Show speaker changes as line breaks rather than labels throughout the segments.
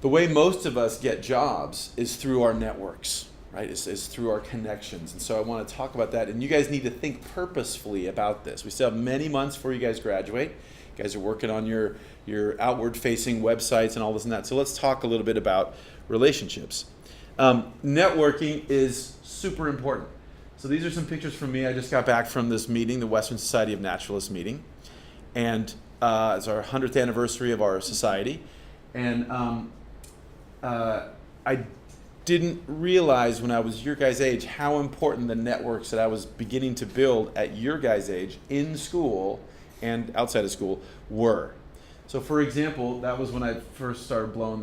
the way most of us get jobs is through our networks, right? Is through our connections. And so I want to talk about that. And you guys need to think purposefully about this. We still have many months before you guys graduate. You guys are working on your outward-facing websites and all this and that. So let's talk a little bit about relationships. Networking is super important. So these are some pictures from me. I just got back from this meeting, the Western Society of Naturalists meeting. And it's our 100th anniversary of our society. And I didn't realize when I was your guys' age how important the networks that I was beginning to build at your guys' age in school and outside of school were. So for example, that was when I first started blowing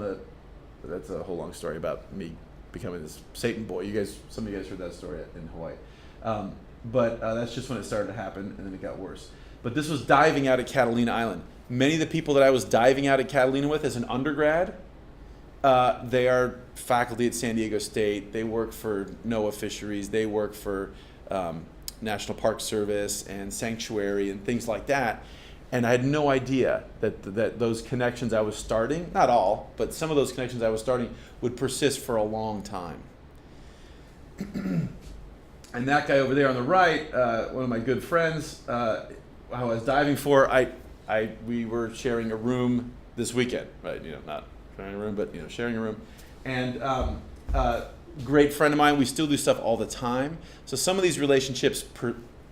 that's a whole long story about me becoming this Satan boy. Some of you guys heard that story in Hawaii. But that's just when it started to happen, and then it got worse. But this was diving out at Catalina Island. Many of the people that I was diving out at Catalina with as an undergrad, they are faculty at San Diego State. They work for NOAA Fisheries. They work for National Park Service and Sanctuary and things like that. And I had no idea that those connections I was starting, not all, but some of those connections I was starting would persist for a long time. And that guy over there on the right, one of my good friends, who I was diving for, we were sharing a room this weekend, right? Not sharing a room, but sharing a room. And great friend of mine. We still do stuff all the time. So some of these relationships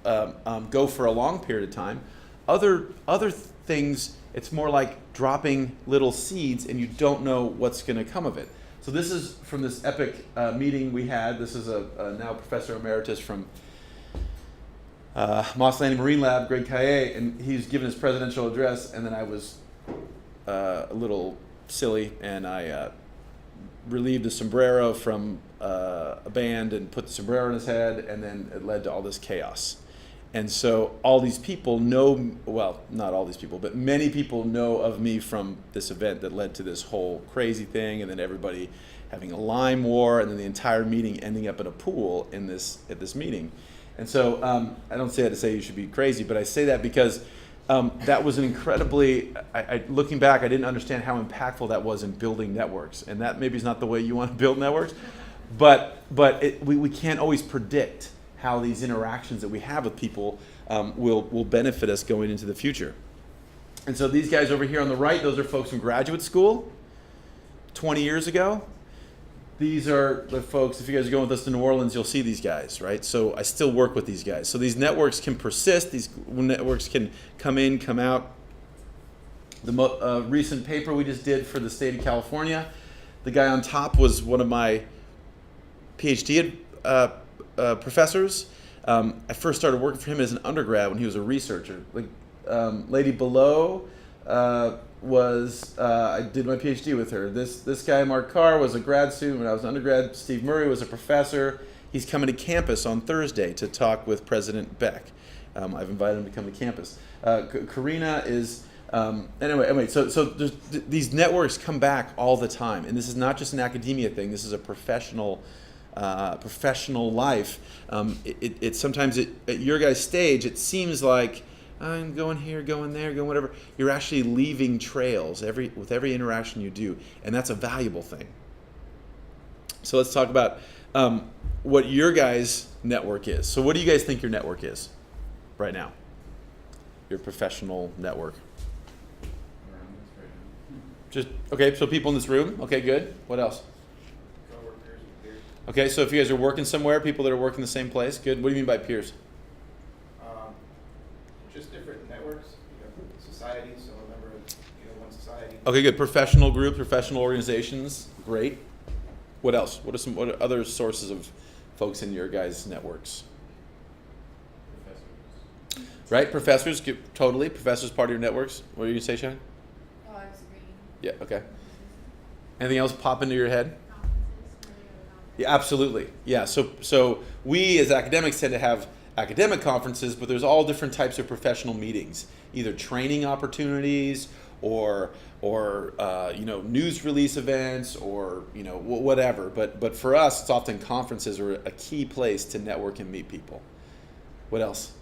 go for a long period of time. Other things, it's more like dropping little seeds, and you don't know what's going to come of it. So this is from this epic meeting we had. This is a now professor emeritus from Moss Landing Marine Lab, Greg Kaye, and he's given his presidential address, and then I was a little silly, and I relieved a sombrero from a band and put the sombrero on his head, and then it led to all this chaos. And so all these people know, well, not all these people, but many people know of me from this event that led to this whole crazy thing, and then everybody having a lime war, and then the entire meeting ending up in a pool at this meeting. And so I don't say that to say you should be crazy, but I say that because that was an incredibly, looking back, I didn't understand how impactful that was in building networks. And that maybe is not the way you want to build networks, but we can't always predict how these interactions that we have with people will benefit us going into the future. And so these guys over here on the right, those are folks from graduate school 20 years ago. These are the folks, if you guys are going with us to New Orleans, you'll see these guys, right? So I still work with these guys. So these networks can persist. These networks can come in, come out. The recent paper we just did for the state of California, the guy on top was one of my PhD professors. I first started working for him as an undergrad when he was a researcher. Lady below I did my PhD with her. This guy, Mark Carr, was a grad student when I was an undergrad. Steve Murray was a professor. He's coming to campus on Thursday to talk with President Beck. I've invited him to come to campus. Karina is, anyway, so these networks come back all the time. And this is not just an academia thing. This is a professional life. It sometimes at your guys' stage, it seems like I'm going here, going there, going whatever. You're actually leaving trails with every interaction you do, and that's a valuable thing. So let's talk about what your guys' network is. So what do you guys think your network is right now? Your professional network. Just okay. So people in this room. Okay, good. What else? Okay, so if you guys are working somewhere, people that are working the same place, good. What do you mean by peers?
Just different networks, societies, so a member of one society.
Okay, good. Professional groups, professional organizations, great. What else? What are other sources of folks in your guys' networks?
Professors.
Right, professors, totally. Professors part of your networks. What are you going to say, Shannon?
Oh, I was agreeing.
Yeah, okay. Anything else pop into your head? Yeah, absolutely. Yeah, so we as academics tend to have academic conferences, but there's all different types of professional meetings, either training opportunities or news release events or whatever. But for us, it's often conferences are a key place to network and meet people. What else?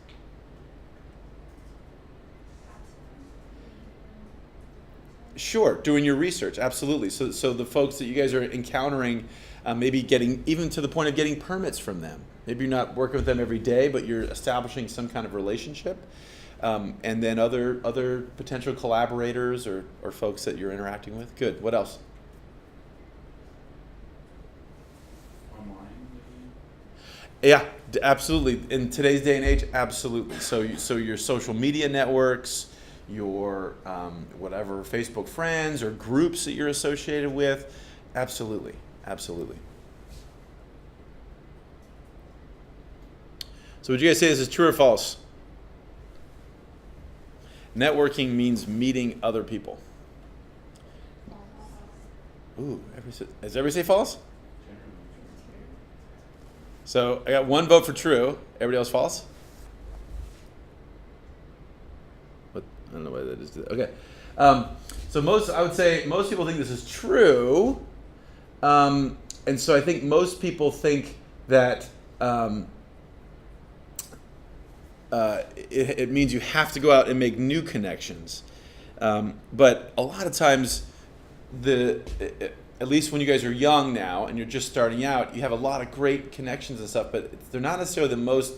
Sure, doing your research, absolutely. So the folks that you guys are encountering, maybe getting even to the point of getting permits from them. Maybe you're not working with them every day, but you're establishing some kind of relationship. And then other potential collaborators or folks that you're interacting with. Good. What else? Yeah, absolutely. In today's day and age, absolutely. So your social media networks, your whatever Facebook friends or groups that you're associated with, absolutely. So would you guys say this is true or false? Networking means meeting other people. Ooh, does everybody say false? So I got one vote for true. Everybody else false? What? I don't know why that is. Okay. So I would say most people think this is true. And so I think most people think that it means you have to go out and make new connections. But a lot of times, at least when you guys are young now and you're just starting out, you have a lot of great connections and stuff, but they're not necessarily the most,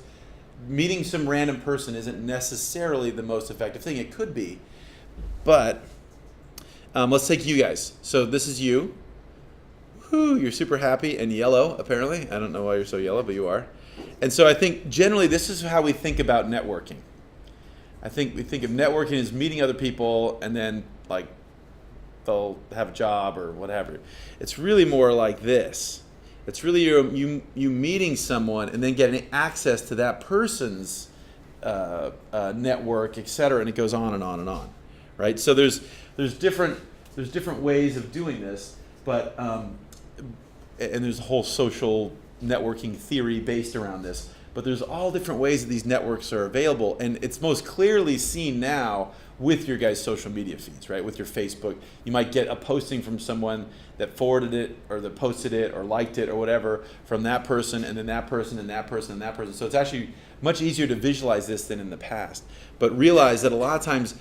meeting some random person isn't necessarily the most effective thing. It could be. But let's take you guys. So this is you. Woo, you're super happy and yellow, apparently. I don't know why you're so yellow, but you are. And so I think generally this is how we think about networking. I think we think of networking as meeting other people and then like they'll have a job or whatever. It's really more like this. It's really you meeting someone and then getting access to that person's network, et cetera, and it goes on and on and on, right? So there's different ways of doing this, but and there's a whole social networking theory based around this. But there's all different ways that these networks are available, and it's most clearly seen now with your guys' social media feeds, right? With your Facebook, you might get a posting from someone that forwarded it or that posted it or liked it or whatever from that person and then that person and that person and that person. So it's actually much easier to visualize this than in the past. But realize that a lot of times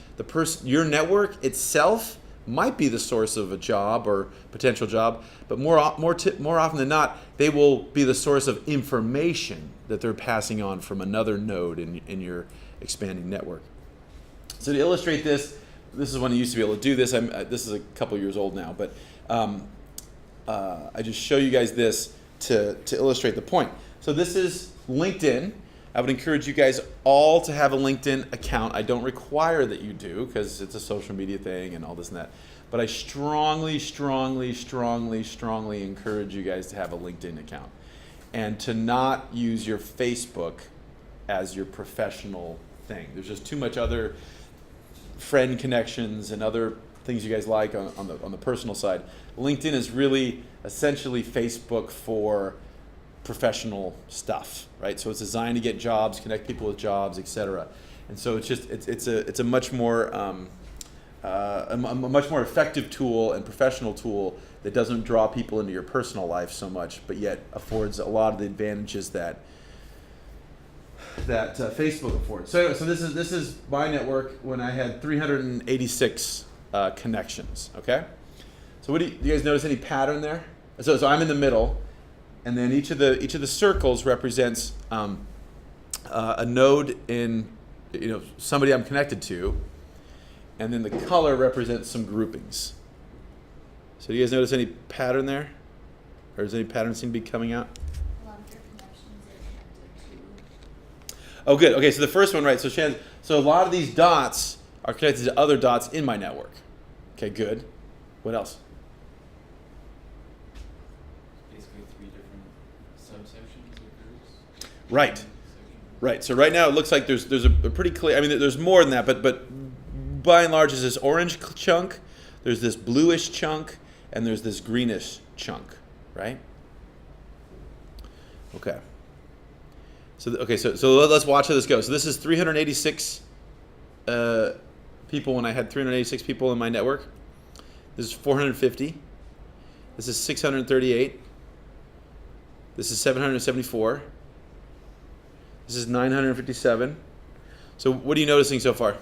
your network itself might be the source of a job or potential job, but more often than not, they will be the source of information that they're passing on from another node in your expanding network. So to illustrate this is when I used to be able to do this. This is a couple years old now, but I just show you guys this to illustrate the point. So this is LinkedIn. I would encourage you guys all to have a LinkedIn account. I don't require that you do because it's a social media thing and all this and that. But I strongly encourage you guys to have a LinkedIn account and to not use your Facebook as your professional thing. There's just too much other friend connections and other things you guys like on the personal side. LinkedIn is really essentially Facebook for professional stuff, right? So it's designed to get jobs, connect people with jobs, etc. And so it's a much more a much more effective tool and professional tool that doesn't draw people into your personal life so much, but yet affords a lot of the advantages that Facebook affords. So this is my network when I had 386 connections. Okay, so do you guys notice any pattern there? So I'm in the middle, and then each of the circles represents a node in somebody I'm connected to, and then the color represents some groupings. So do you guys notice any pattern there, or does any pattern seem to be coming out? Oh, good. Okay, so the first one, right? So a lot of these dots are connected to other dots in my network. Okay, good. What else?
Basically 3 different subsections or groups.
Right. Right. So right now it looks like there's a pretty clear. I mean, there's more than that, but by and large, there's this orange chunk, there's this bluish chunk, and there's this greenish chunk, right? Okay. So let's watch how this goes. So this is 386 people when I had 386 people in my network. This is 450. This is 638. This is 774. This is 957. So what are you noticing so far?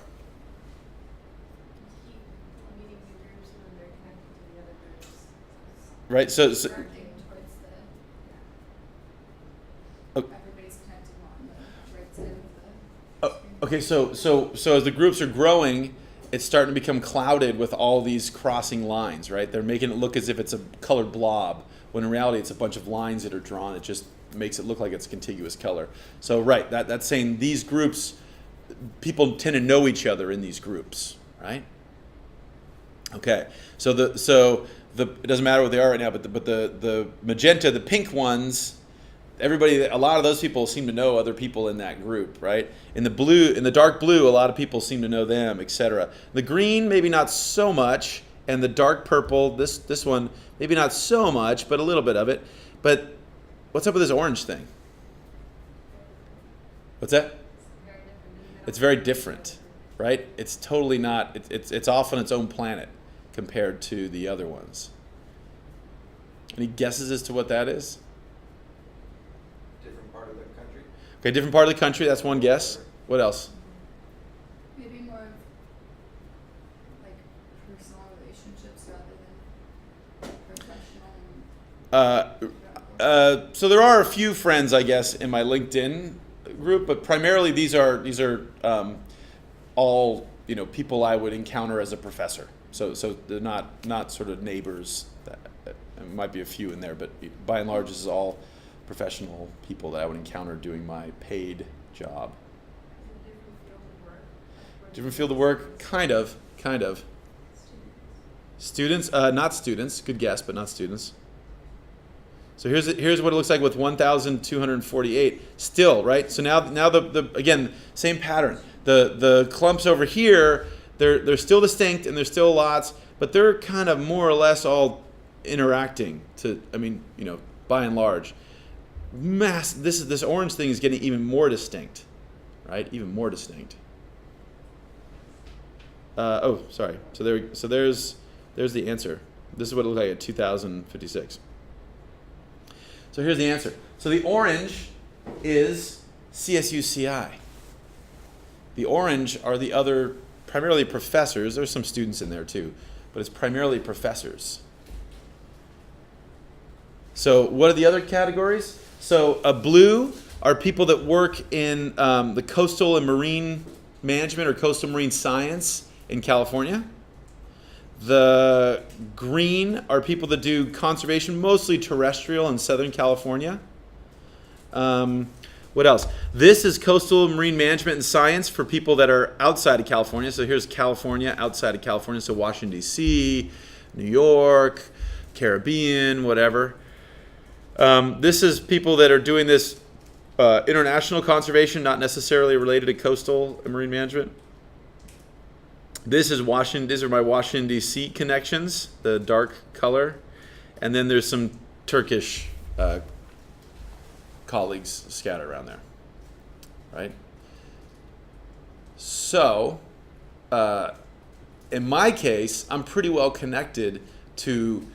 right? So
Working towards the,
Oh.
everybody's connected on the right side of
Oh,
the screen.
okay, so as the groups are growing, it's starting to become clouded with all these crossing lines, right? They're making it look as if it's a colored blob, when in reality it's a bunch of lines that are drawn. It just makes it look like it's a contiguous color. So right, that's saying these groups, people tend to know each other in these groups, right? Okay, so it doesn't matter what they are right now, but the magenta, the pink ones, a lot of those people seem to know other people in that group, right? In the dark blue, a lot of people seem to know them, etc. The green, maybe not so much, and the dark purple, this one, maybe not so much, but a little bit of it. But what's up with this orange thing? What's that? It's very different, right? It's totally not. It's off on its own planet compared to the other ones. Any guesses as to what that is?
Different part of the country.
Okay, different part of the country. That's one guess. What else?
Maybe more of like personal relationships rather than professional.
So there are a few friends, I guess, in my LinkedIn group, but primarily these are all people I would encounter as a professor. So they're not sort of neighbors. There might be a few in there, but by and large, this is all professional people that I would encounter doing my paid job. Different field of work, kind of. Students, not students. Good guess, but not students. So here's what it looks like with 1,248. Still, right? So now the again, same pattern. The clumps over here, they're still distinct and there's still lots, but they're kind of more or less all interacting by and large. This orange thing is getting even more distinct, right? Even more distinct. Sorry. So there's the answer. This is what it looked like at 2,056. So here's the answer. So the orange is CSUCI. The orange are the other, primarily professors. There's some students in there too, but it's primarily professors. So what are the other categories? So blue are people that work in the coastal and marine management or coastal marine science in California. The green are people that do conservation, mostly terrestrial in Southern California. What else? This is coastal marine management and science for people that are outside of California. So here's California, outside of California. So Washington, D.C., New York, Caribbean, whatever. This is people that are doing this international conservation, not necessarily related to coastal and marine management. This is Washington. These are my Washington, D.C. connections, the dark color. And then there's some Turkish colleagues scattered around there, right? So, in my case, I'm pretty well connected to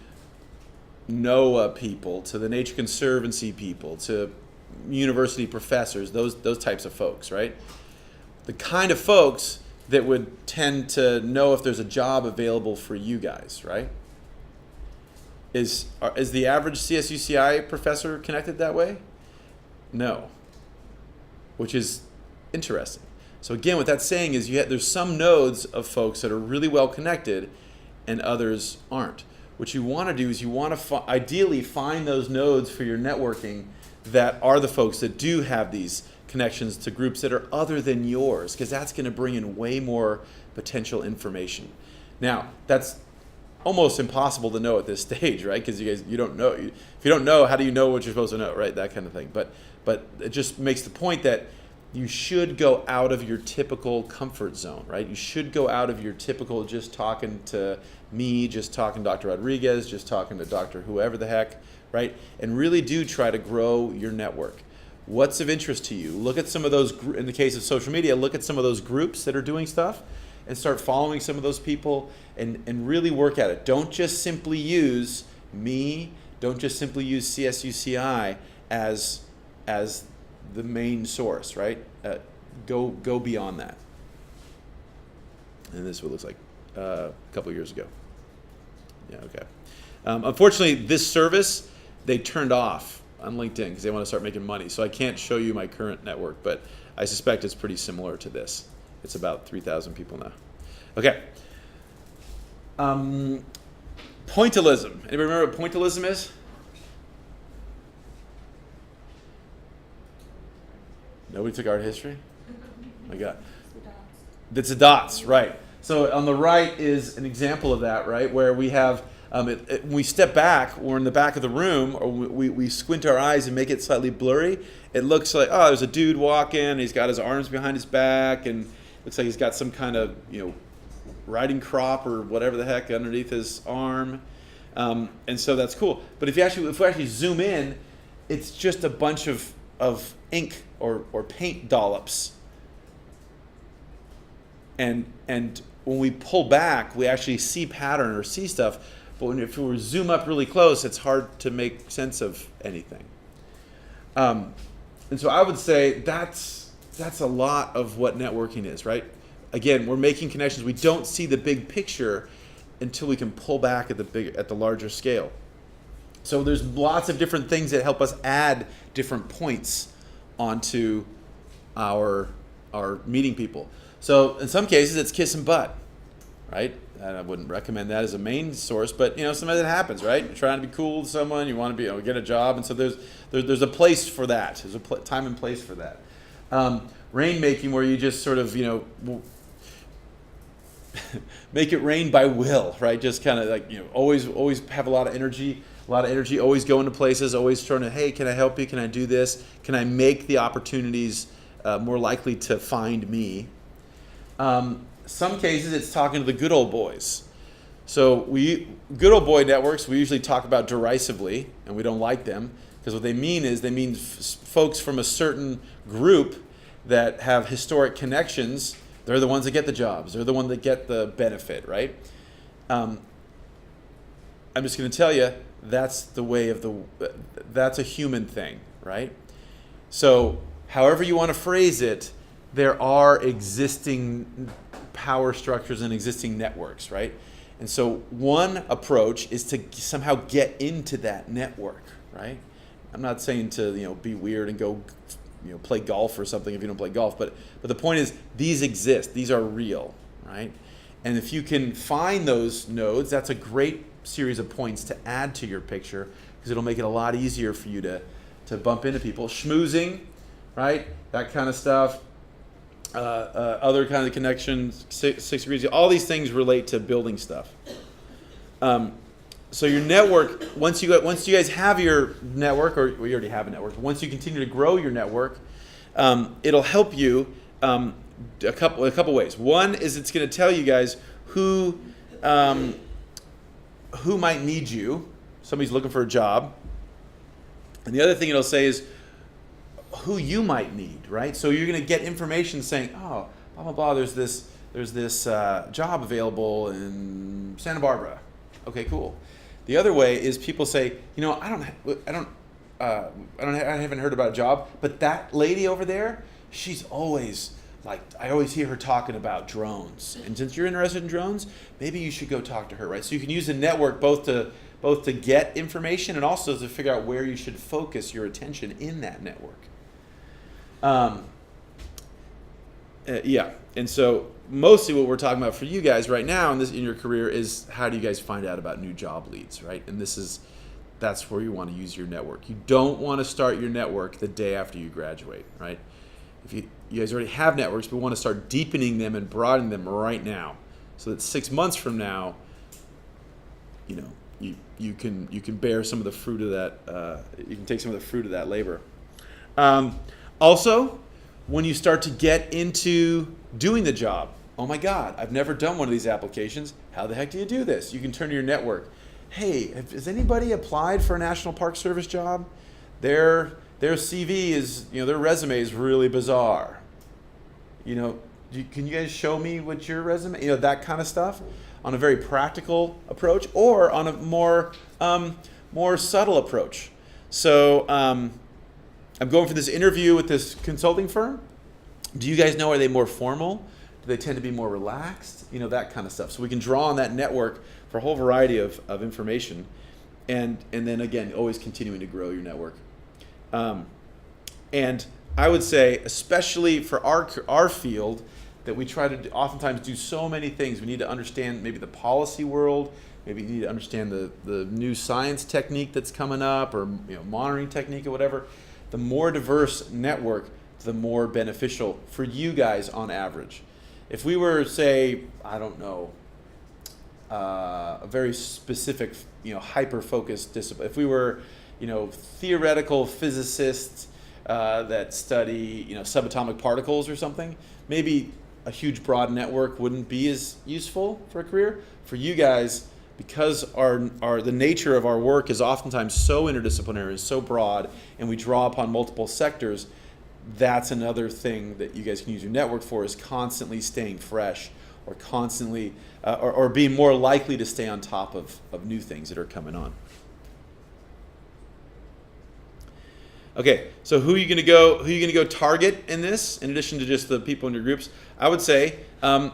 NOAA people, to the Nature Conservancy people, to university professors, those types of folks, right? The kind of folks that would tend to know if there's a job available for you guys, right? Is the average CSUCI professor connected that way? No. Which is interesting. So again, what that's saying is there's some nodes of folks that are really well connected and others aren't. What you want to do is you want to ideally find those nodes for your networking that are the folks that do have these connections to groups that are other than yours, because that's going to bring in way more potential information. Now, that's almost impossible to know at this stage, right? Because you don't know. If you don't know, how do you know what you're supposed to know, right? That kind of thing. But it just makes the point that you should go out of your typical comfort zone, right? You should go out of your typical just talking to me, just talking to Dr. Rodriguez, just talking to Dr. whoever the heck, right? And really do try to grow your network. What's of interest to you? Look at some of those, in the case of social media, look at some of those groups that are doing stuff and start following some of those people and really work at it. Don't just simply use me, don't just simply use CSUCI as the main source, right? Go beyond that. And this is what it looks like a couple years ago. Yeah, okay. Unfortunately, this service, they turned off on LinkedIn because they want to start making money. So I can't show you my current network, but I suspect it's pretty similar to this. It's about 3,000 people now. Okay. Pointillism. Anybody remember what pointillism is? Nobody took art history? My God. It's the dots, right. So on the right is an example of that, right, where we have, when we step back, we're in the back of the room, or we squint our eyes and make it slightly blurry, it looks like, oh, there's a dude walking, he's got his arms behind his back, and looks like he's got some kind of, riding crop or whatever the heck underneath his arm. And so that's cool. But if we actually zoom in, it's just a bunch of ink or paint dollops. And when we pull back, we actually see pattern or see stuff. But if we zoom up really close, it's hard to make sense of anything. And so I would say that's a lot of what networking is, right? Again, we're making connections. We don't see the big picture until we can pull back at the larger scale. So there's lots of different things that help us add different points onto our meeting people. So in some cases, it's kissing butt, right? And I wouldn't recommend that as a main source, but sometimes it happens, right? You're trying to be cool with someone, you want to be get a job, and so there's a place for that. There's a time and place for that. Rainmaking, where you just sort of make it rain by will, right? Just kind of like always have a lot of energy, always go into places, always trying to, hey, can I help you? Can I do this? Can I make the opportunities more likely to find me? Some cases it's talking to the good old boys. So good old boy networks, we usually talk about derisively, and we don't like them, because what they mean is folks from a certain group that have historic connections. They're the ones that get the jobs. They're the ones that get the benefit, right? I'm just going to tell you, that's the way of that's a human thing, right? So however you want to phrase it, there are existing power structures and existing networks, right? And so one approach is to somehow get into that network, right? I'm not saying to be weird and go play golf or something if you don't play golf, but the point is these exist, these are real, right? And if you can find those nodes, that's a great series of points to add to your picture, because it'll make it a lot easier for you to bump into people. Schmoozing, right? That kind of stuff. Other kind of connections, 6 degrees, all these things relate to building stuff. So your network, once you guys have your network, or you already have a network, once you continue to grow your network, it'll help you a couple ways. One is it's going to tell you guys who might need you. Somebody's looking for a job. And the other thing it'll say is who you might need, right? So you're going to get information saying, oh, blah blah blah. There's this job available in Santa Barbara. Okay, cool. The other way is people say, I haven't heard about a job, but that lady over there, she's always I always hear her talking about drones. And since you're interested in drones, maybe you should go talk to her, right? So you can use a network both to get information and also to figure out where you should focus your attention in that network. And so mostly what we're talking about for you guys right now in your career is how do you guys find out about new job leads, right? And that's where you want to use your network. You don't want to start your network the day after you graduate, right? If you guys already have networks, but want to start deepening them and broadening them right now, so that 6 months from now, you can bear some of the fruit of that. You can take some of the fruit of that labor. Also, when you start to get into doing the job, oh my God, I've never done one of these applications. How the heck do you do this? You can turn to your network. Hey, has anybody applied for a National Park Service job? Their CV is, their resume is really bizarre. Can you guys show me what your resume, that kind of stuff, on a very practical approach or on a more subtle approach. So I'm going for this interview with this consulting firm. Do you guys know, are they more formal? Do they tend to be more relaxed? That kind of stuff. So we can draw on that network for a whole variety of information. and then again, always continuing to grow your network. And I would say, especially for our field, that we try to oftentimes do so many things. We need to understand maybe the policy world. Maybe you need to understand the new science technique that's coming up, or monitoring technique or whatever. The more diverse network, the more beneficial for you guys on average. If we were, say, I don't know, a very specific, hyper-focused discipline. If we were, theoretical physicists that study, subatomic particles or something, maybe a huge broad network wouldn't be as useful for a career. For you guys, because the nature of our work is oftentimes so interdisciplinary, so broad, and we draw upon multiple sectors, that's another thing that you guys can use your network for, is constantly staying fresh, or constantly, or being more likely to stay on top of new things that are coming on. Okay, so who are you gonna go target in this, in addition to just the people in your groups? I would say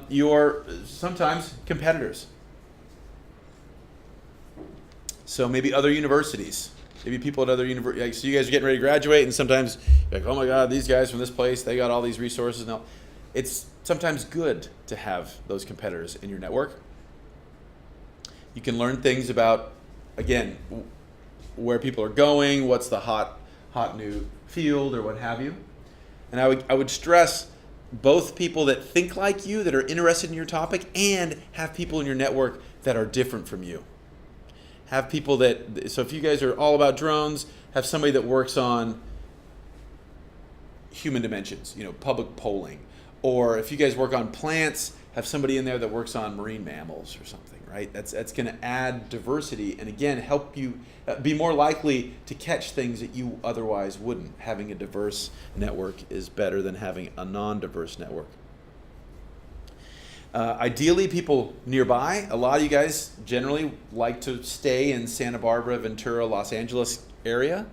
your sometimes competitors. So maybe other universities, maybe people at other universities. So you guys are getting ready to graduate, and sometimes you're like, oh my God, these guys from this place, they got all these resources. Now, it's sometimes good to have those competitors in your network. You can learn things about, again, where people are going, what's the hot new field, or what have you. And I would stress both people that think like you, that are interested in your topic, and have people in your network that are different from you. Have people so if you guys are all about drones, have somebody that works on human dimensions, public polling. Or if you guys work on plants, have somebody in there that works on marine mammals or something, right? That's going to add diversity, and again, help you be more likely to catch things that you otherwise wouldn't. Having a diverse network is better than having a non-diverse network. Ideally, people nearby. A lot of you guys generally like to stay in Santa Barbara, Ventura, Los Angeles area.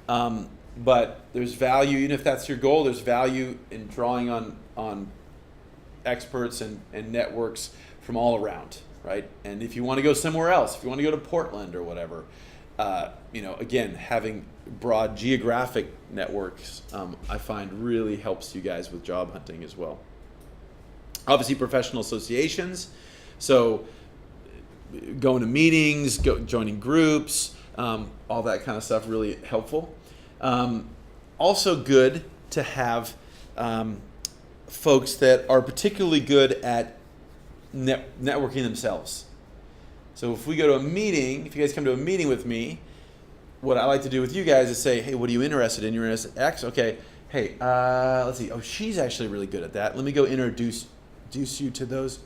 But there's value, even if that's your goal, there's value in drawing on experts and networks from all around, right? And if you want to go somewhere else, if you want to go to Portland or whatever, again, having broad geographic networks, I find really helps you guys with job hunting as well. Obviously, professional associations, so going to meetings, joining groups, all that kind of stuff, really helpful. Also good to have folks that are particularly good at networking themselves. So if we go to a meeting, if you guys come to a meeting with me, what I like to do with you guys is say, hey, what are you interested in? You're interested in X? Okay, hey, let's see. Oh, she's actually really good at that. Let me go introduce you to those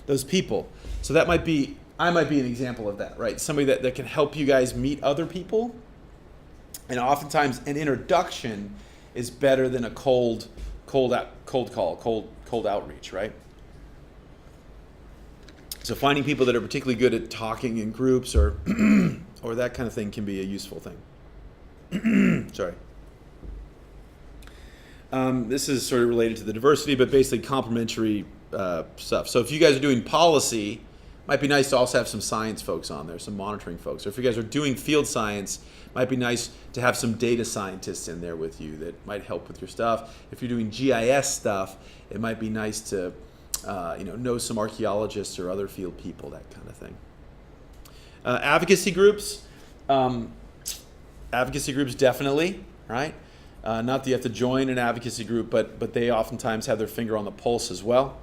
those people. So I might be an example of that, right? Somebody that can help you guys meet other people. And oftentimes an introduction is better than a cold outreach, right? So finding people that are particularly good at talking in groups or or that kind of thing can be a useful thing. Sorry. This is sort of related to the diversity, but basically complementary stuff. So if you guys are doing policy, might be nice to also have some science folks on there, some monitoring folks. Or if you guys are doing field science, might be nice to have some data scientists in there with you that might help with your stuff. If you're doing GIS stuff, it might be nice to know some archaeologists or other field people, that kind of thing. Advocacy groups. Advocacy groups definitely, right? Not that you have to join an advocacy group, but they oftentimes have their finger on the pulse as well.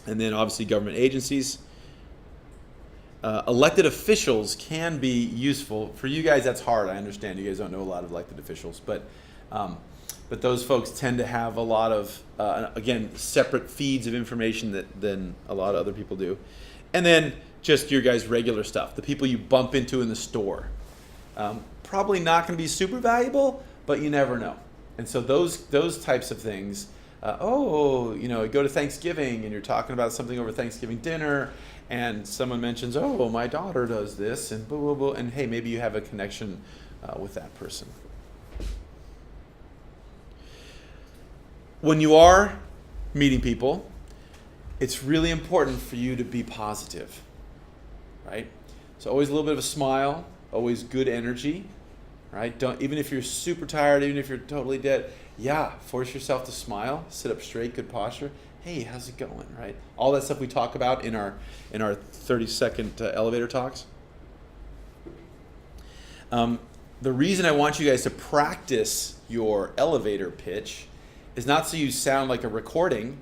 And then obviously government agencies. Elected officials can be useful. For you guys, that's hard. I understand you guys don't know a lot of elected officials, but those folks tend to have a lot of, again, separate feeds of information than a lot of other people do. And then just your guys' regular stuff, the people you bump into in the store. Probably not going to be super valuable, but you never know. And so those types of things, go to Thanksgiving and you're talking about something over Thanksgiving dinner, and someone mentions, oh, my daughter does this, and blah, blah, blah, and hey, maybe you have a connection with that person. When you are meeting people, it's really important for you to be positive, right? So always a little bit of a smile, always good energy, right? Don't, even if you're super tired, even if you're totally dead, force yourself to smile, sit up straight, good posture. Hey, how's it going, right? All that stuff we talk about in our 30-second elevator talks. The reason I want you guys to practice your elevator pitch is not so you sound like a recording,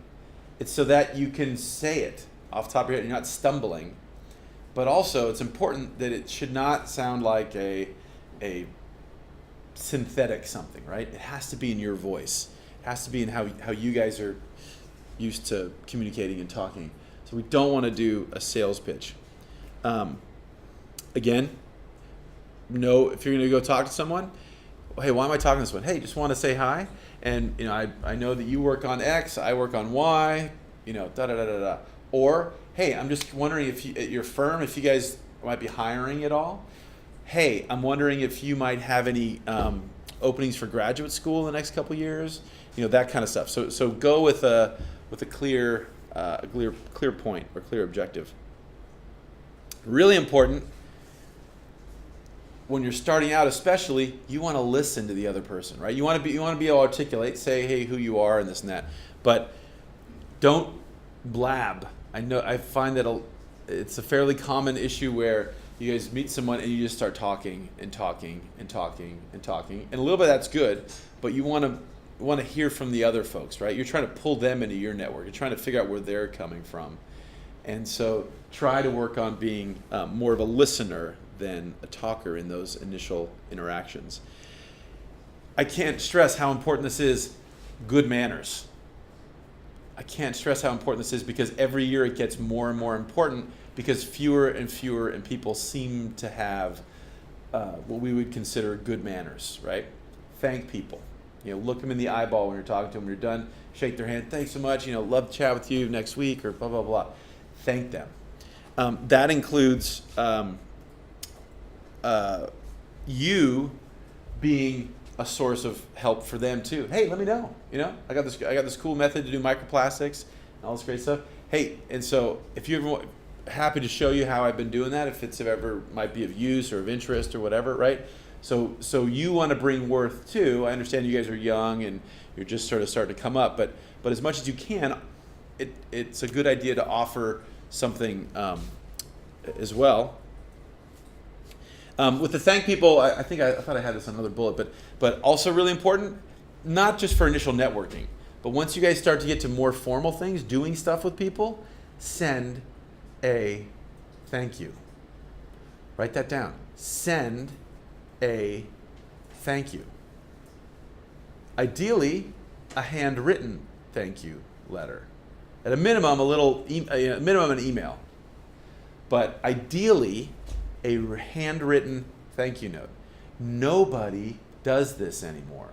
it's so that you can say it off the top of your head, you're not stumbling. But also, it's important that it should not sound like a synthetic something, right? It has to be in your voice. It has to be in how you guys are used to communicating and talking. So we don't want to do a sales pitch. Again, no, if you're going to go talk to someone, hey, why am I talking to this one? Hey, just want to say hi. And I know that you work on X, I work on Y, da-da-da-da-da. Or, hey, I'm just wondering if you, at your firm, if you guys might be hiring at all. Hey, I'm wondering if you might have any openings for graduate school in the next couple years. That kind of stuff. So go with a clear point or clear objective. Really important. When you're starting out, especially, you want to listen to the other person, right? You want to be able to articulate, say, hey, who you are, and this and that, but don't blab. I find that it's a fairly common issue where you guys meet someone and you just start talking and talking and talking and talking, and a little bit of that's good, but you want to hear from the other folks, right? You're trying to pull them into your network. You're trying to figure out where they're coming from, and so try to work on being more of a listener than a talker in those initial interactions. I can't stress how important this is, good manners. I can't stress how important this is because every year it gets more and more important because fewer and fewer people seem to have what we would consider good manners, right? Thank people. Look them in the eyeball when you're talking to them. When you're done, shake their hand. Thanks so much. Love to chat with you next week or blah, blah, blah. Thank them. That includes you being a source of help for them too. Hey, let me know. I got this cool method to do microplastics and all this great stuff. Hey, and so if you ever happy to show you how I've been doing that, if it's ever might be of use or of interest or whatever, right? So you want to bring worth too. I understand you guys are young and you're just sort of starting to come up, but as much as you can, it's a good idea to offer something as well. With the thank people, I thought I had this on another bullet, but also really important, not just for initial networking, but once you guys start to get to more formal things, doing stuff with people, send a thank you. Write that down. Send a thank you. Ideally, a handwritten thank you letter. At a minimum, an email. But ideally, a handwritten thank you note. Nobody does this anymore.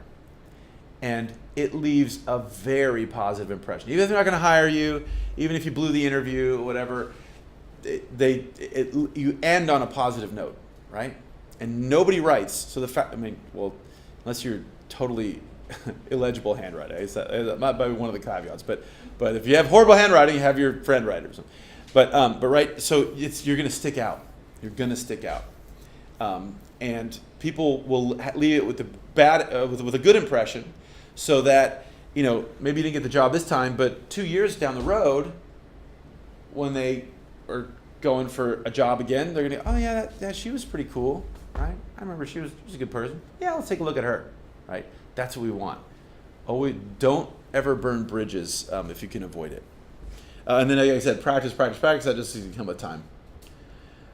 And it leaves a very positive impression. Even if they're not going to hire you, even if you blew the interview, whatever, you end on a positive note, right? And nobody writes. So unless you're totally illegible handwriting, that might be one of the caveats. But if you have horrible handwriting, you have your friend write it or something. But right, so you're going to stick out. You're going to stick out, and people will leave it with with a good impression, so that maybe you didn't get the job this time, but 2 years down the road, when they are going for a job again, they're going to, oh yeah, she was pretty cool, right? I remember she was a good person. Yeah, let's take a look at her, right? That's what we want. Don't ever burn bridges if you can avoid it. And then, like I said, practice. That just needs to come with time.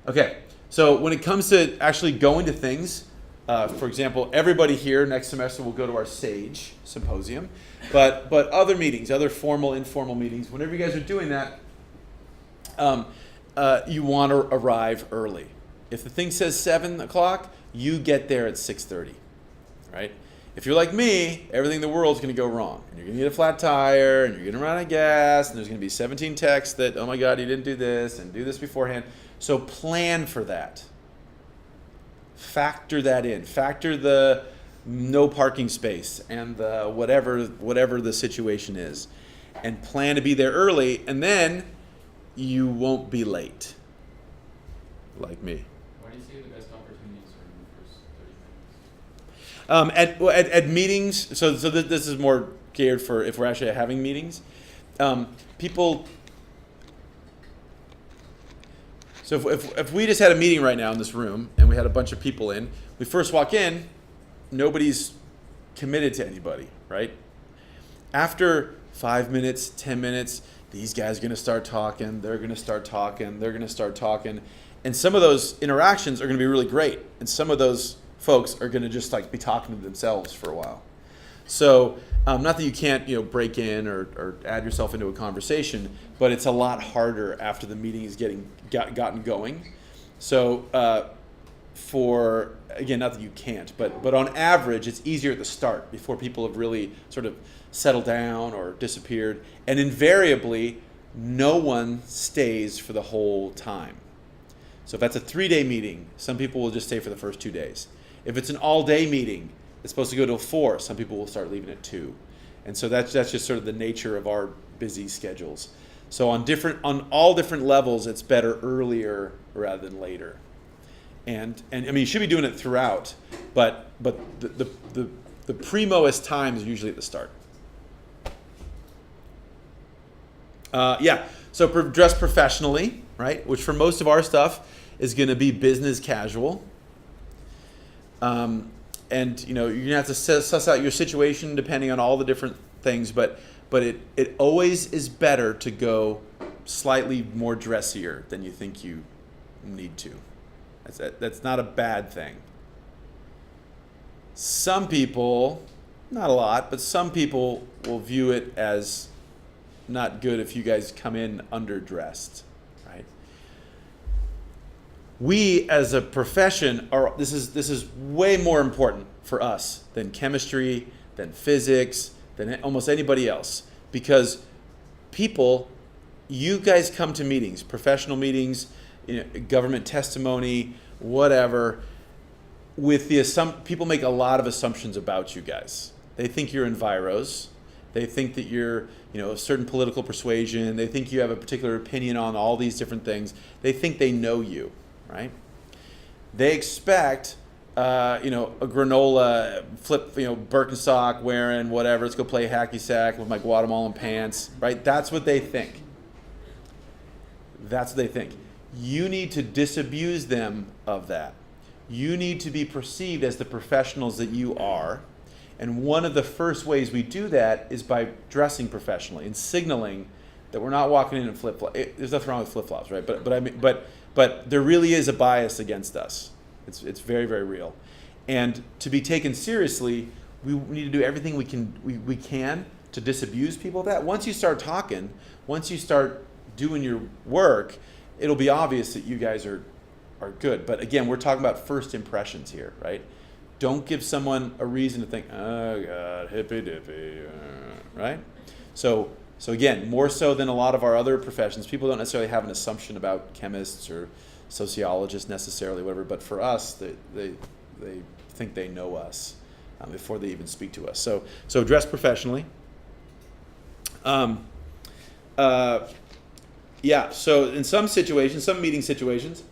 Okay, so when it comes to actually going to things, for example, everybody here next semester will go to our SAGE symposium, but other meetings, other formal, informal meetings, whenever you guys are doing that, you want to arrive early. If the thing says 7 o'clock, you get there at 6:30, right? If you're like me, everything in the world is going to go wrong. And you're going to get a flat tire, and you're going to run out of gas, and there's going to be 17 texts that, oh my God, you didn't do this, and do this beforehand. So plan for that. Factor that in. Factor the no parking space and the whatever the situation is. And plan to be there early, and then you won't be late. Like me.
opinions are in the first 30 minutes?
At meetings, so this is more geared for if we're actually having meetings. People. So if we just had a meeting right now in this room and we had a bunch of people in, we first walk in, nobody's committed to anybody, right? After 5 minutes, 10 minutes, these guys are going to start talking, they're going to start talking, they're going to start talking. And some of those interactions are going to be really great. And some of those folks are going to just like be talking to themselves for a while. So not that you can't break in or add yourself into a conversation, but it's a lot harder after the meeting is gotten going. So again, not that you can't, but on average, it's easier at the start before people have really sort of settled down or disappeared. And invariably, no one stays for the whole time. So if that's a 3-day meeting, some people will just stay for the first 2 days. If it's an all-day meeting, it's supposed to go till 4. Some people will start leaving at 2. And so that's just sort of the nature of our busy schedules. So on all different levels, it's better earlier rather than later. And I mean, you should be doing it throughout, but the primoest time is usually at the start. So dress professionally, right? Which for most of our stuff is going to be business casual. And you're going to have to suss out your situation depending on all the different things, but it always is better to go slightly more dressier than you think you need to. That's not a bad thing. Some people, not a lot, but some people will view it as not good if you guys come in underdressed, right? We as a profession this is way more important for us than chemistry, than physics, than almost anybody else, because you guys come to meetings, professional meetings, government testimony, whatever, with people make a lot of assumptions about you guys. They think you're enviros. They think that you're, a certain political persuasion. They think you have a particular opinion on all these different things. They think they know you, right? They expect, a granola, Birkenstock wearing, whatever. Let's go play hacky sack with my Guatemalan pants, right? That's what they think. That's what they think. You need to disabuse them of that. You need to be perceived as the professionals that you are. And one of the first ways we do that is by dressing professionally and signaling that we're not walking in flip-flops. There's nothing wrong with flip-flops, right? But there really is a bias against us. It's very, very real. And to be taken seriously, we need to do everything we can to disabuse people of that. Once you start talking, once you start doing your work, it'll be obvious that you guys are good. But again, we're talking about first impressions here, right? Don't give someone a reason to think, oh God, hippy dippy, right? So again, more so than a lot of our other professions, people don't necessarily have an assumption about chemists or sociologists necessarily, whatever. But for us, they think they know us before they even speak to us. So dress professionally. So in some situations, some meeting situations.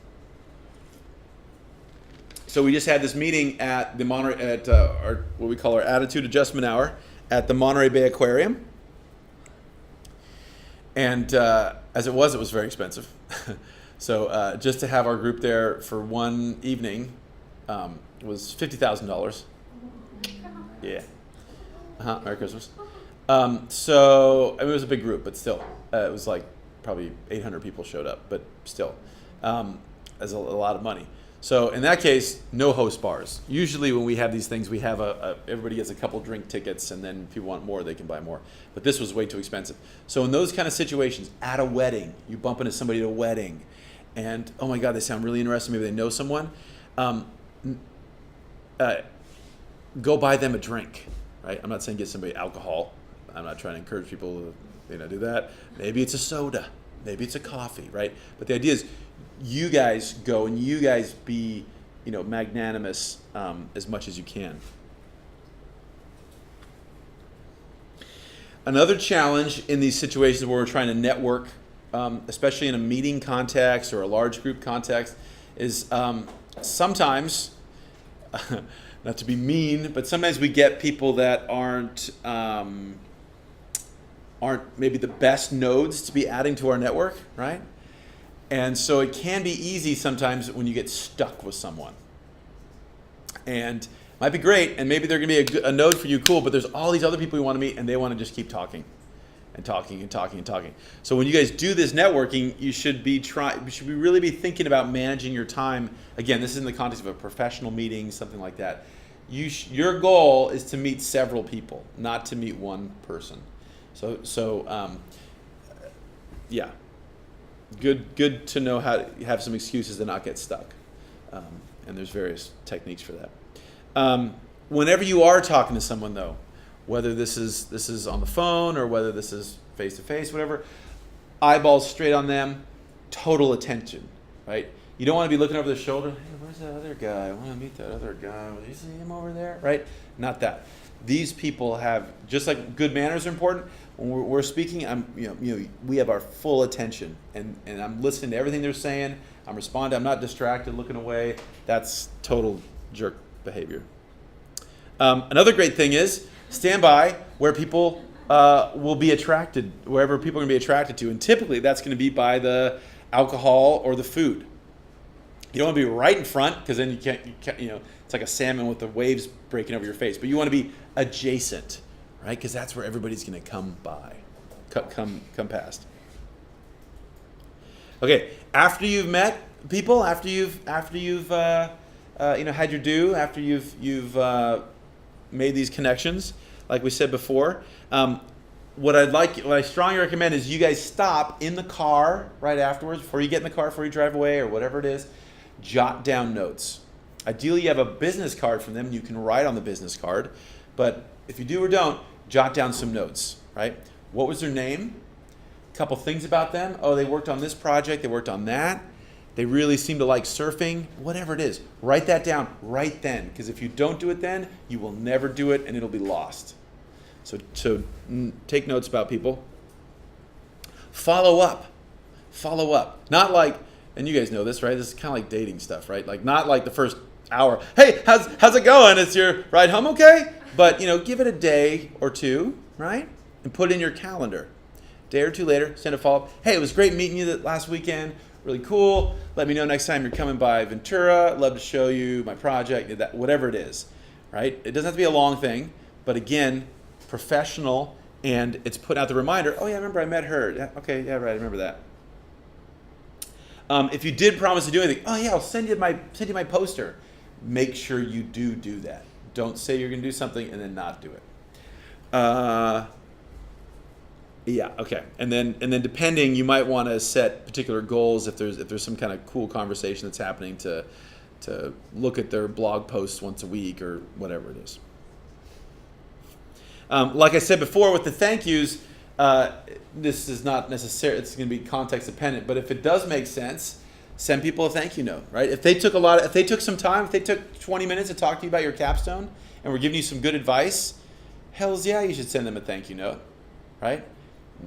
So we just had this meeting at the our what we call our Attitude Adjustment Hour at the Monterey Bay Aquarium, and as it was very expensive. Just to have our group there for one evening was $50,000. Yeah. Merry Christmas. It was a big group, but still, it was like probably 800 people showed up, but still, that's a lot of money. So in that case, no host bars. Usually when we have these things, we have everybody gets a couple drink tickets, and then if people want more, they can buy more. But this was way too expensive. So in those kind of situations, at a wedding, you bump into somebody at a wedding, and oh my God, they sound really interesting. Maybe they know someone. Go buy them a drink, right? I'm not saying get somebody alcohol. I'm not trying to encourage people to do that. Maybe it's a soda. Maybe it's a coffee, right? But the idea is, you guys go and you guys be, magnanimous as much as you can. Another challenge in these situations where we're trying to network, especially in a meeting context or a large group context, is sometimes, not to be mean, but sometimes we get people that aren't maybe the best nodes to be adding to our network, right? And so it can be easy sometimes when you get stuck with someone. And it might be great, and maybe they're going to be a node for you, cool, but there's all these other people you want to meet, and they want to just keep talking and talking and talking and talking. So when you guys do this networking, you should really be thinking about managing your time. Again, this is in the context of a professional meeting, something like that. Your goal is to meet several people, not to meet one person. Yeah, good to know how to have some excuses to not get stuck, and there's various techniques for that. Whenever you are talking to someone, though, whether this is on the phone or whether this is face to face, whatever, eyeballs straight on them, total attention, right? You don't want to be looking over the shoulder. Hey, where's that other guy? I want to meet that other guy. Do you see him over there? Right? Not that. These people have, just like good manners are important. When we're speaking, we have our full attention, and I'm listening to everything they're saying. I'm responding. I'm not distracted, looking away. That's total jerk behavior. Another great thing is stand by where people will be attracted, wherever people are going to be attracted to, and typically that's going to be by the alcohol or the food. You don't want to be right in front because then you can't, it's like a salmon with the waves breaking over your face. But you want to be adjacent, right? Because that's where everybody's going to come by, come past. Okay, after you've met people, after you've had your due, after you've made these connections, like we said before, what I strongly recommend is you guys stop in the car right afterwards, before you get in the car, before you drive away or whatever it is, jot down notes. Ideally, you have a business card from them. You can write on the business card, but if you do or don't, jot down some notes, right? What was their name? A couple things about them. Oh, they worked on this project. They worked on that. They really seem to like surfing. Whatever it is, write that down right then, because if you don't do it then, you will never do it, and it'll be lost. So take notes about people. Follow up. Not like, and you guys know this, right? This is kind of like dating stuff, right? Like not like the first hour. Hey, how's it going? Is your ride home okay? But give it a day or two, right? And put it in your calendar. Day or two later, send a follow-up. Hey, it was great meeting you last weekend. Really cool. Let me know next time you're coming by Ventura. Love to show you my project, whatever it is, right? It doesn't have to be a long thing, but again, professional, and it's putting out the reminder. Oh yeah, I remember I met her. Yeah, okay, yeah, right, I remember that. If you did promise to do anything, oh yeah, I'll send you my poster. Make sure you do that. Don't say you're going to do something and then not do it. Yeah, okay. And then depending, you might want to set particular goals if there's some kind of cool conversation that's happening to look at their blog posts once a week or whatever it is. Like I said before with the thank yous, this is not necessary. It's going to be context dependent, but if it does make sense, send people a thank you note, right? If they took 20 minutes to talk to you about your capstone and were giving you some good advice, hells yeah, you should send them a thank you note, right?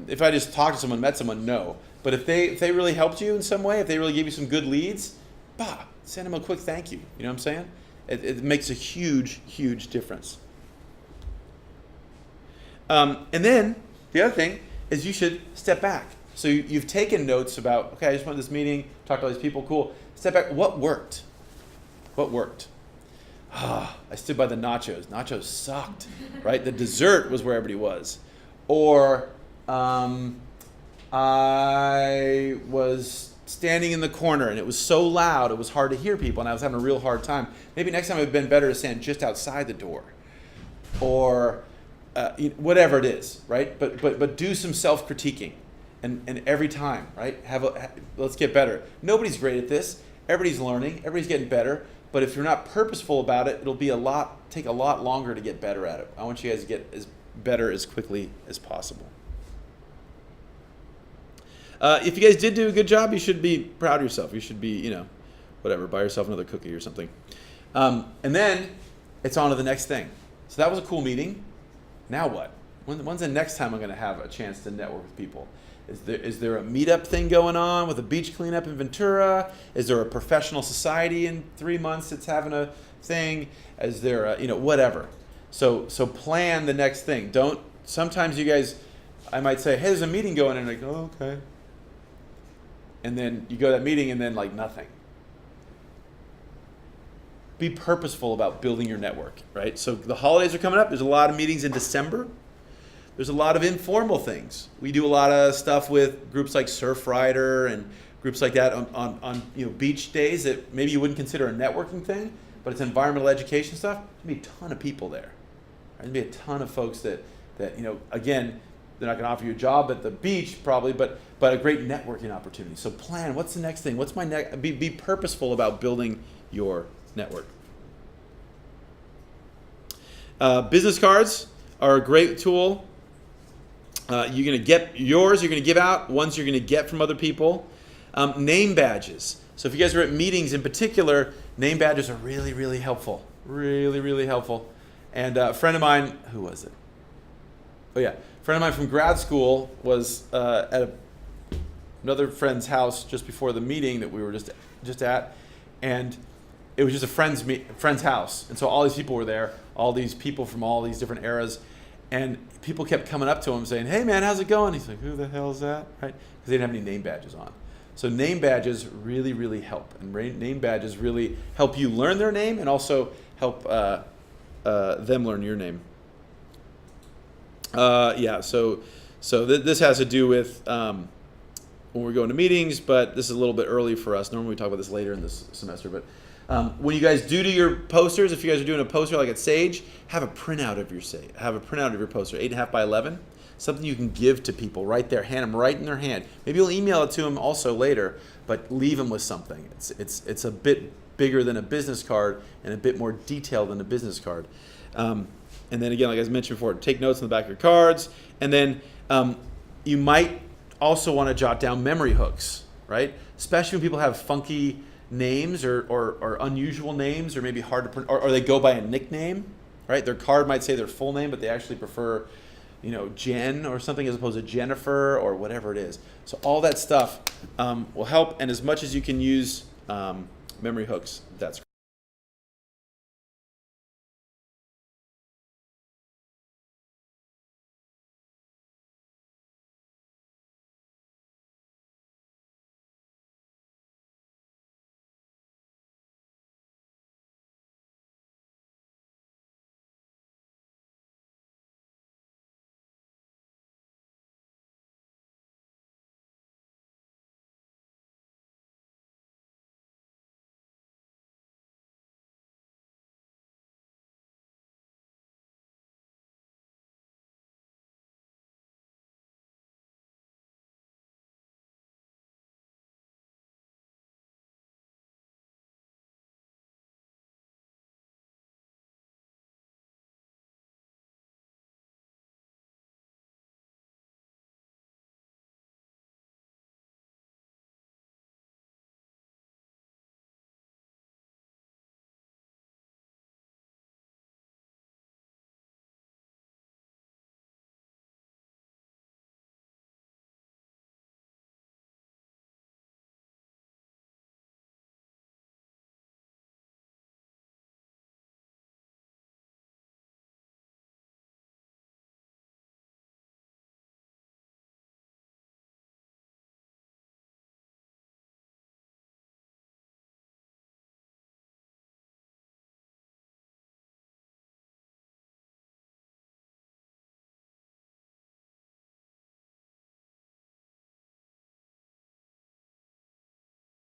If I just talked to someone, met someone, no. But if they really helped you in some way, if they really gave you some good leads, send them a quick thank you. You know what I'm saying? It makes a huge, huge difference. And then the other thing is you should step back. So you've taken notes about, okay, I just went to this meeting, talked to all these people, cool. Step back. What worked? I stood by the nachos. Nachos sucked, right? The dessert was where everybody was. Or I was standing in the corner and it was so loud it was hard to hear people and I was having a real hard time. Maybe next time it would have been better to stand just outside the door. Or whatever it is, right? But do some self-critiquing, and every time, right? Let's get better. Nobody's great at this. Everybody's learning. Everybody's getting better. But if you're not purposeful about it, it'll take a lot longer to get better at it. I want you guys to get as better as quickly as possible. If you guys did do a good job, you should be proud of yourself. You should be, whatever, buy yourself another cookie or something. And then it's on to the next thing. So that was a cool meeting. Now what? When's the next time I'm going to have a chance to network with people? Is there a meetup thing going on with a beach cleanup in Ventura? Is there a professional society in 3 months that's having a thing? Is there a, whatever. So plan the next thing. Don't, sometimes you guys, I might say, hey, there's a meeting going on, and like, oh, okay. And then you go to that meeting and then like nothing. Be purposeful about building your network, right? So the holidays are coming up. There's a lot of meetings in December. There's a lot of informal things. We do a lot of stuff with groups like Surfrider and groups like that on beach days that maybe you wouldn't consider a networking thing, but it's environmental education stuff. There'll be a ton of people there. There'll be a ton of folks that again, they're not going to offer you a job at the beach probably, but a great networking opportunity. So plan, what's the next thing? What's my next? Be purposeful about building your network. Business cards are a great tool. You're going to get yours, you're going to give out, ones you're going to get from other people. Name badges. So if you guys are at meetings in particular, name badges are really, really helpful. Really, really helpful. And a friend of mine, who was it? Oh yeah, a friend of mine from grad school was at another friend's house just before the meeting that we were just at, and it was just a friend's house. And so all these people were there, all these people from all these different eras. And people kept coming up to him saying, hey man, how's it going? He's like, who the hell is that? Right? Because they didn't have any name badges on. So name badges really, really help. And name badges really help you learn their name and also help them learn your name. So this has to do with when we're going to meetings, but this is a little bit early for us. Normally we talk about this later in this semester, but when you guys do your posters, if you guys are doing a poster like at Sage, have a printout of your poster, 8.5 by 11, something you can give to people right there, hand them right in their hand. Maybe you'll email it to them also later, but leave them with something. It's a bit bigger than a business card and a bit more detailed than a business card. And then again, like I mentioned before, take notes on the back of your cards, and then you might also want to jot down memory hooks, right? Especially when people have funky names or unusual names, or maybe hard to pronounce, or they go by a nickname, right? Their card might say their full name, but they actually prefer, Jen or something as opposed to Jennifer or whatever it is. So all that stuff will help, and as much as you can use memory hooks, that's great.